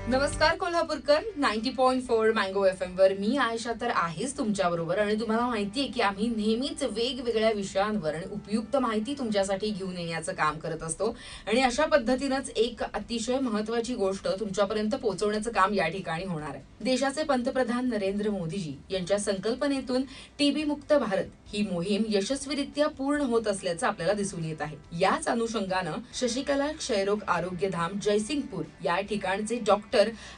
नमस्कार Kolhapurkar. 90.4 mango FM वर मी आयशा तर आहेच तुमच्याबरोबर आणि तुम्हाला माहिती आहे की आम्ही नेहमीच वेगवेगळ्या विषयांवर आणि उपयुक्त माहिती तुमच्यासाठी घेऊन येण्याचं काम करत असतो आणि अशा पद्धतीनंच एक अतिशय महत्त्वाची गोष्ट तुमच्यापर्यंत पोहोचवण्याचं काम या ठिकाणी होणार आहे. देशाचे पंतप्रधान नरेंद्र मोदीजी यांच्या संकल्पनेतून टीबी मुक्त भारत ही मोहीम यशस्वीरित्या पूर्ण होत असल्याचं आपल्याला दिसून येत आहे. याच अनुषंगानं शशिकला क्षयरोग आरोग्यधाम जयसिंगपूर या ठिकाणचे डॉक्टर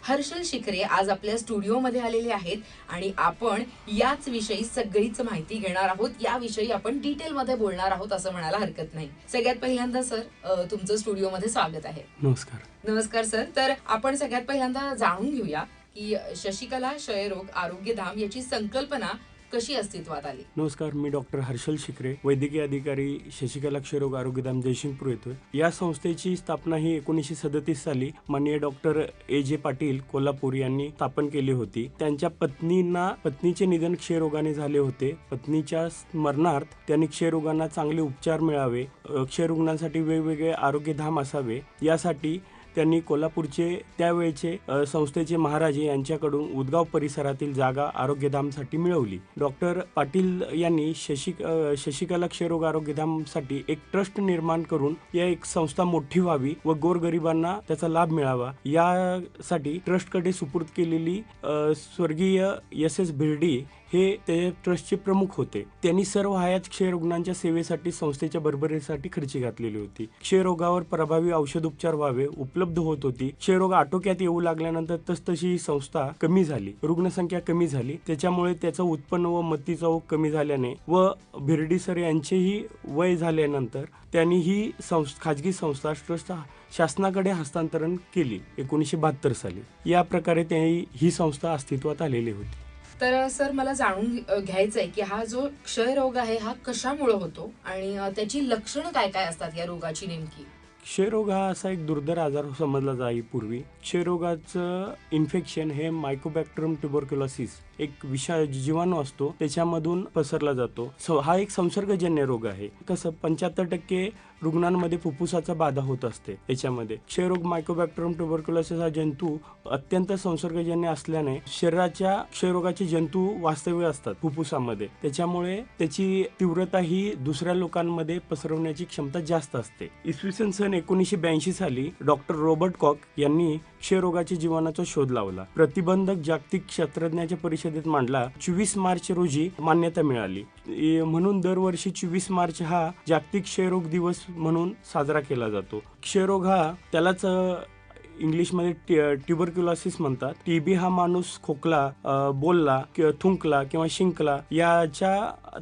हर्षल शिखरे आज आपल्या स्टुडिओमध्ये आलेले आहेत आणि आपण याच विषयी सगळीच माहिती घेणार आहोत. याविषयी आपण डिटेलमध्ये बोलणार आहोत असं म्हणायला हरकत नाही. सगळ्यात पहिल्यांदा सर तुमचं स्टुडिओमध्ये स्वागत आहे. नमस्कार. नमस्कार सर. तर आपण सगळ्यात पहिल्यांदा जाणून घेऊया की शशिकला क्षयरोग आरोग्यधाम याची संकल्पना कशी अस्तित्वात आली. नमस्कार, मी डॉक्टर हर्षल शिखरे, वैद्यकीय अधिकारी, शशिकला क्षयरोग आरोग्यधाम जयसिंगपूर येतोय. या संस्थेची स्थापना ही 1937 साली माननीय डॉक्टर A.J. पाटील कोल्हापूर यांनी स्थापन केली होती. त्यांच्या पत्नीचे निधन क्षयरोगाने झाले होते. पत्नीच्या स्मरणार्थ त्यांनी क्षयरोगांना चांगले उपचार मिळावे, क्षयरुग्णांसाठी वेगवेगळे आरोग्यधाम असावे यासाठी त्यांनी कोल्हापूरचे त्यावेळचे संस्थेचे महाराजे यांच्याकडून उदगाव परिसरातील जागा आरोग्यधामसाठी मिळवली. डॉक्टर पाटील यांनी शशिकला क्षयरोग आरोग्यधामसाठी एक ट्रस्ट निर्माण करून या एक संस्था मोठी व्हावी व गोरगरिबांना त्याचा लाभ मिळावा यासाठी ट्रस्टकडे सुपूर्द केलेली स्वर्गीय S.S. भिर्डी हे ते ट्रस्टचे प्रमुख होते. त्यांनी सर्व हयात क्षयरुग्णांच्या सेवेसाठी संस्थेच्या भरभराटीसाठी खर्ची घातलेली होती. क्षयरोगावर प्रभावी औषधोपचार व्हावे उपलब्ध होत होती. क्षयरोग आटोक्यात येऊ लागल्यानंतर तसतशी ही संस्था कमी झाली, रुग्णसंख्या कमी झाली. त्याच्यामुळे त्याचं उत्पन्न व मत्तीचा ओघ कमी झाल्याने व भिर्डी सर यांचेही वय झाल्यानंतर त्यांनी ही खाजगी संस्था ट्रस्ट शासनाकडे हस्तांतरण केली 1972 साली. या प्रकारे ही संस्था अस्तित्वात आलेली होती. तर सर मला जाणून घ्यायचं आहे की हा जो क्षयरोग आहे हा कशामुळे होतो आणि त्याची लक्षणं काय काय असतात या रोगाची नेमकी. क्षयरोग हा असा एक दुर्धर आजार समजला जाई पूर्वी. क्षयरोगाचं इन्फेक्शन हे मायकोबॅक्टेरियम ट्युबरक्युलोसिस एक जीवाणू असतो त्याच्यामधून पसरला जातो. हा एक संसर्गजन्य रोग आहे. कसं 75% रुग्णांमध्ये फुफ्फुसाचा बाधा होत असते. याच्यामध्ये क्षयरोग मायकोबॅक्टेरियम ट्युबरक्युलोसिस हा जंतू अत्यंत संसर्गजन्य असल्याने शरीराच्या क्षयरोगाचे जंतू वास्तव्य असतात फुफ्फुसामध्ये. त्याच्यामुळे त्याची तीव्रता ही दुसऱ्या लोकांमध्ये पसरवण्याची क्षमता जास्त असते. इसवी सन 1982 साली डॉक्टर रॉबर्ट कॉक यांनी क्षयरोगाच्या जीवाणूचा शोध लावला. प्रतिबंधक जागतिक शास्त्रज्ञांच्या परिषदेत मांडला. 24 मार्च रोजी मान्यता मिळाली. म्हणून दरवर्षी 24 मार्च हा जागतिक क्षयरोग दिवस म्हणून साजरा केला जातो. क्षयरोग हा त्यालाच इंग्लिशमध्ये ट्युबरक्युलोसिस म्हणतात. टीबी हा माणूस खोकला, बोलला, थुंकला किंवा शिंकला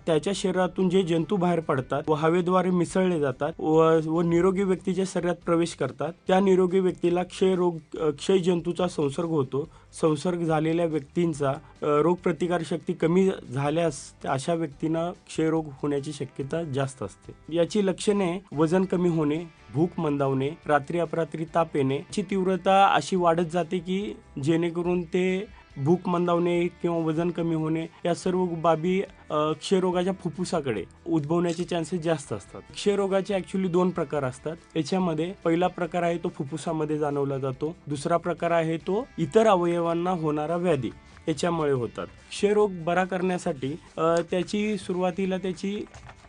त्याच्या शरीरातून जे जंतू बाहेर पडतात व हवेद्वारे मिसळले जातात व निरोगी व्यक्तीच्या शरीरात प्रवेश करतात. त्या निरोगी व्यक्तीला क्षय जंतूचा संसर्ग होतो. संसर्ग झालेल्या व्यक्तींचा रोगप्रतिकार शक्ती कमी झाल्यास अशा व्यक्तींना क्षयरोग होण्याची शक्यता जास्त असते. याची लक्षणे वजन कमी होणे, भूक मंदावणे, रात्री अपरात्री ताप येणे. ची तीव्रता अशी वाढत जाते की जेणेकरून ते भूक मंदावणे किंवा वजन कमी होणे या सर्व बाबी क्षयरोगाच्या फुफ्फुसाकडे उद्भवण्याचे चान्सेस जास्त असतात. क्षयरोगाचे ऍक्च्युली 2 प्रकार असतात. याच्यामध्ये पहिला प्रकार आहे तो फुफ्फुसामध्ये जाणवला जातो. दुसरा प्रकार आहे तो इतर अवयवांना होणारा व्याधी याच्यामुळे होतात. क्षयरोग बरा करण्यासाठी सुरुवातीला त्याची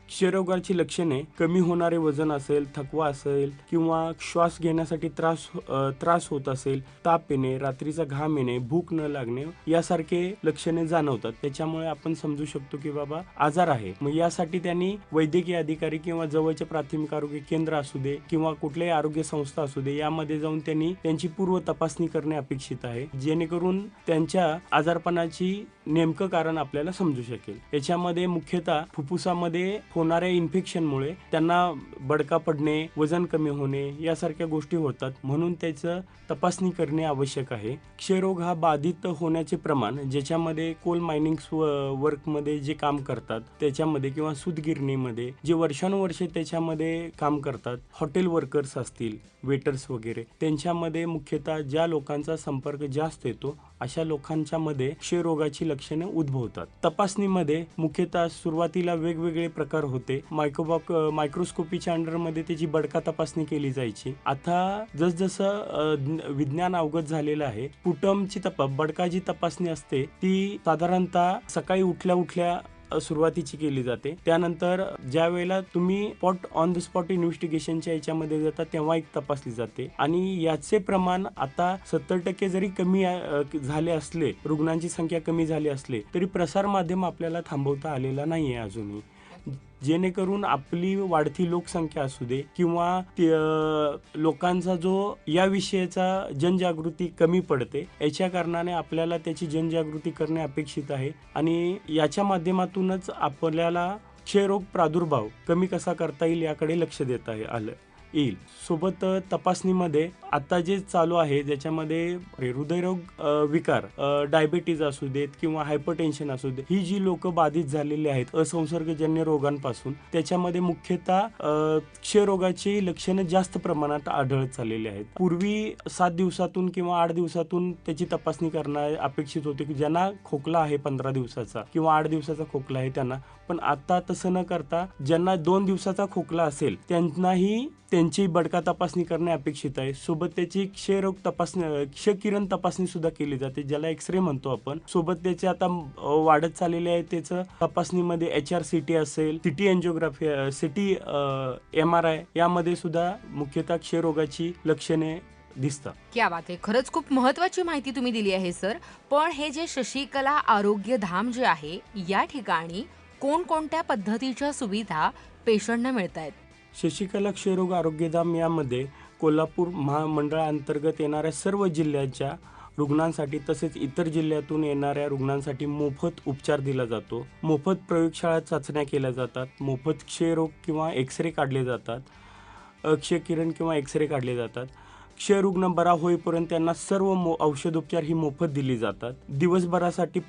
क्षयरोगाची लक्षणे कमी होणारे वजन असेल, थकवा असेल किंवा श्वास घेण्यासाठी त्रास होत असेल, ताप येणे, रात्रीचा घाम येणे, भूक न लागणे यासारखे लक्षणे जाणवतात. त्याच्यामुळे आपण समजू शकतो की बाबा आजार आहे. मग यासाठी त्यांनी वैद्यकीय अधिकारी किंवा जवळचे प्राथमिक आरोग्य केंद्र असू दे किंवा कुठल्याही आरोग्य संस्था असू दे यामध्ये जाऊन त्यांनी त्यांची पूर्व तपासणी करणे अपेक्षित आहे, जेणेकरून त्यांच्या आजारपणाची नेमकं कारण आपल्याला समजू शकेल. याच्यामध्ये मुख्यतः फुफ्फुसामध्ये होणाऱ्या इन्फेक्शनमुळे त्यांना बडका पडणे, वजन कमी होणे यासारख्या गोष्टी होतात. म्हणून त्याचं तपासणी करणे आवश्यक आहे. क्षयरोग हा बाधित होण्याचे प्रमाण ज्याच्यामध्ये कोल मायनिंग वर्कमध्ये जे काम करतात त्याच्यामध्ये किंवा सूतगिरणीमध्ये जे वर्षानुवर्षे त्याच्यामध्ये काम करतात, हॉटेल वर्कर्स असतील, वेटर्स वगैरे, त्यांच्यामध्ये मुख्यतः ज्या लोकांचा संपर्क जास्त येतो अशा लोकांच्या मध्ये क्षयरोगाची लक्षणे उद्भवतात. तपासणीमध्ये मुख्यतः सुरुवातीला वेगवेगळे प्रकार होते. मायक्रोस्कोपीच्या अंडरमध्ये त्याची बडका तपासणी केली जायची. आता जसजसं विज्ञान अवगत झालेलं आहे, स्पुटमची बडकाची तपासणी असते ती साधारणतः सकाळी उठल्या सुरुवातीची केली जाते. त्यानंतर ज्या वेळेला तुम्ही ऑन द स्पॉट इन्व्हेस्टिगेशनच्या याच्यामध्ये जातात तेव्हा एक तपासली जाते. आणि याचे प्रमाण आता 70% जरी कमी झाले असले, रुग्णांची संख्या कमी झाली असले तरी प्रसार माध्यम आपल्याला थांबवता आलेला नाहीये अजूनही. जेणेकरून आपली वाढती लोकसंख्या असू दे किंवा लोकांचा जो या विषयाचा जनजागृती कमी पडते, याच्या कारणाने आपल्याला त्याची जनजागृती करणे अपेक्षित आहे. आणि याच्या माध्यमातूनच आपल्याला क्षयरोग प्रादुर्भाव कमी कसा करता येईल याकडे लक्ष देता येईल. सोबत तपासणीमध्ये आता जे चालू आहे ज्याच्यामध्ये हृदयरोग विकार, डायबिटीज असू देत किंवा हायपरटेन्शन असू दे, ही जी लोक बाधित झालेली आहेत असंसर्गजन्य रोगांपासून, त्याच्यामध्ये मुख्यतः क्षयरोगाची लक्षणं जास्त प्रमाणात आढळत चाललेली आहेत. पूर्वी 7 दिवसातून किंवा 8 दिवसातून त्याची तपासणी करणं अपेक्षित होते की ज्यांना खोकला आहे 15 दिवसाचा किंवा 8 दिवसाचा खोकला आहे त्यांना. पण आता तसं न करता ज्यांना 2 दिवसाचा खोकला असेल त्यांनाही त्यांची बडका तपासणी करणे अपेक्षित आहे. सोबत त्याची क्षकिरण तपासणी सुद्धा केली जाते, ज्याला एक्सरे म्हणतो आपण. सोबत त्याचे आता वाढत चाललेले आहे त्याचं तपासणीमध्ये HRCT असेल, सिटी एन्जिओग्राफी, सिटी MRI यामध्ये सुद्धा मुख्यतः क्षयरोगाची लक्षणे दिसतात. क्या बात आहे. खरंच खूप महत्वाची माहिती तुम्ही दिली आहे सर. पण हे जे शशिकला आरोग्य धाम जे आहे या ठिकाणी कोणकोणत्या पद्धतीच्या सुविधा पेशंटना मिळत आहेत? शशिकला क्षयरोग आरोग्यधाम यामध्ये कोल्हापूर महामंडळाअंतर्गत येणाऱ्या सर्व जिल्ह्याच्या रुग्णांसाठी तसेच इतर जिल्ह्यातून येणाऱ्या रुग्णांसाठी मोफत उपचार दिला जातो. मोफत प्रयोगशाळा चाचण्या केल्या जातात. मोफत क्षयरोग किंवा एक्सरे काढले जातात. क्षयकिरण किंवा एक्सरे काढले जातात. क्षयरुग्ण बरा होईपर्यंत त्यांना सर्व औषधोपचार ही मोफत दिली जातात. दिवसभरासाठी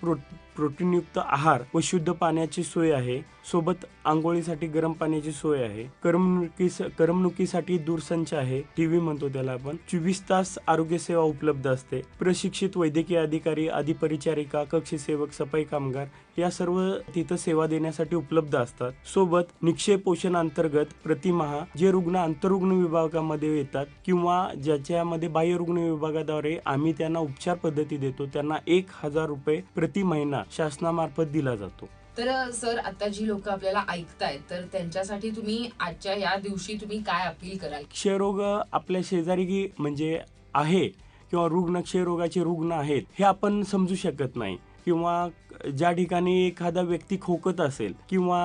प्रोटीनयुक्त आहार व शुद्ध पाण्याची सोय आहे. सोबत आंघोळीसाठी गरम पाण्याची सोय आहे. करमणुकीसाठी दूरसंच आहे, टीव्ही म्हणतो त्याला आपण. 24 तास आरोग्य सेवा उपलब्ध असते. प्रशिक्षित वैद्यकीय अधिकारी, अधिपरिचारिका, कक्षसेवक, सफाई कामगार या सर्व तिथं सेवा देण्यासाठी उपलब्ध असतात. सोबत निक्षय पोषण अंतर्गत प्रतिमाह जे रुग्ण आंतररुग्ण विभागामध्ये येतात किंवा ज्याच्यामध्ये बाह्य रुग्ण विभागाद्वारे आम्ही त्यांना उपचार पद्धती देतो, त्यांना 1,000 रुपये प्रति महिना शासनामार्फत दिला जातो. तर सर, आता जी लोक आपल्याला ऐकतायत तर त्यांच्यासाठी तुम्ही आजच्या या दिवशी तुम्ही काय अपील कराल? क्षयरोग आपल्या शेजारी म्हणजे आहे किंवा क्षयरोगाचे रुग्ण आहेत हे आपण समजू शकत नाही. किंवा ज्या ठिकाणी एखादा व्यक्ती खोकत असेल किंवा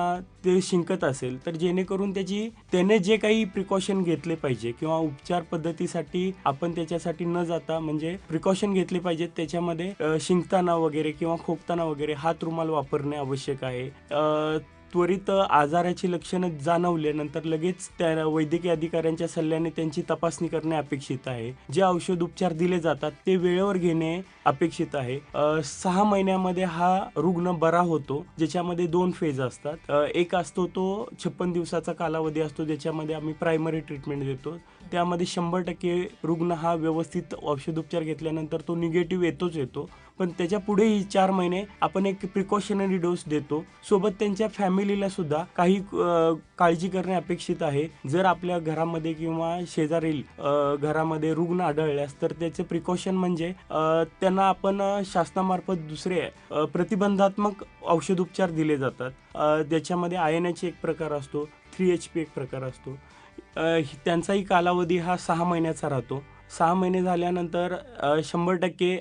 ते शिंकत असेल तर जेणेकरून त्याने जे काही प्रिकॉशन घेतले पाहिजे किंवा उपचार पद्धतीसाठी आपण त्याच्यासाठी न जाता म्हणजे प्रिकॉशन घेतले पाहिजेत. त्याच्यामध्ये शिंकताना वगैरे किंवा खोकताना वगैरे हात रुमाल वापरणे आवश्यक आहे. त्वरित आजाराची लक्षणं जाणवल्यानंतर लगेच त्या वैद्यकीय अधिकाऱ्यांच्या सल्ल्याने त्यांची तपासणी करणे अपेक्षित आहे. जे औषध उपचार दिले जातात ते वेळेवर घेणे अपेक्षित आहे. 6 महिन्यामध्ये हा रुग्ण बरा होतो, ज्याच्यामध्ये 2 फेज असतात. एक असतो तो 56 दिवसाचा कालावधी असतो, ज्याच्यामध्ये आम्ही प्रायमरी ट्रीटमेंट देतो. त्यामध्ये 100% रुग्ण हा व्यवस्थित औषधोपचार घेतल्यानंतर तो निगेटिव्ह येतो. पण त्याच्या पुढेही 4 महिने आपण एक प्रिकॉशनरी डोस देतो. सोबत त्यांच्या फॅमिलीला सुद्धा काही काळजी करणे अपेक्षित आहे. जर आपल्या घरामध्ये किंवा शेजारील घरामध्ये रुग्ण आढळल्यास तर त्याचे प्रिकॉशन म्हणजे त्यांना आपण शासनामार्फत दुसरे प्रतिबंधात्मक औषधोपचार दिले जातात. त्याच्यामध्ये आयनाचे एक प्रकार असतो, 3HP एक प्रकार असतो. त्यांचाही कालावधी हा 6 महिन्याचा राहतो. 6 महिने झाल्यानंतर 100%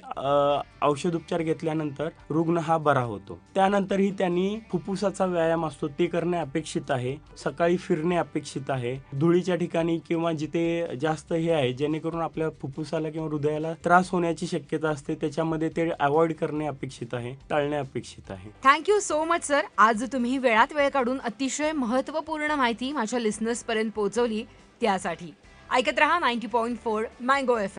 औषधोपचार घेतल्यानंतर रुग्ण हा बरा होतो. त्यानंतरही त्यांनी फुफ्फुसाचा व्यायाम असतो ते करणे अपेक्षित आहे. सकाळी फिरणे अपेक्षित आहे. धुळीच्या ठिकाणी किंवा जिथे जास्त हे आहे जेणेकरून आपल्या फुफ्फुसाला किंवा हृदयाला त्रास होण्याची शक्यता असते, त्याच्यामध्ये ते अवॉइड करणे अपेक्षित आहे, टाळणे अपेक्षित आहे. Thank you so much sir. आज तुम्ही वेळात वेळ काढून अतिशय महत्त्वपूर्ण माहिती माझ्या लिसनर्स पर्यंत पोहोचवली त्यासाठी. ऐकत रहा 90.4 मँगो FM.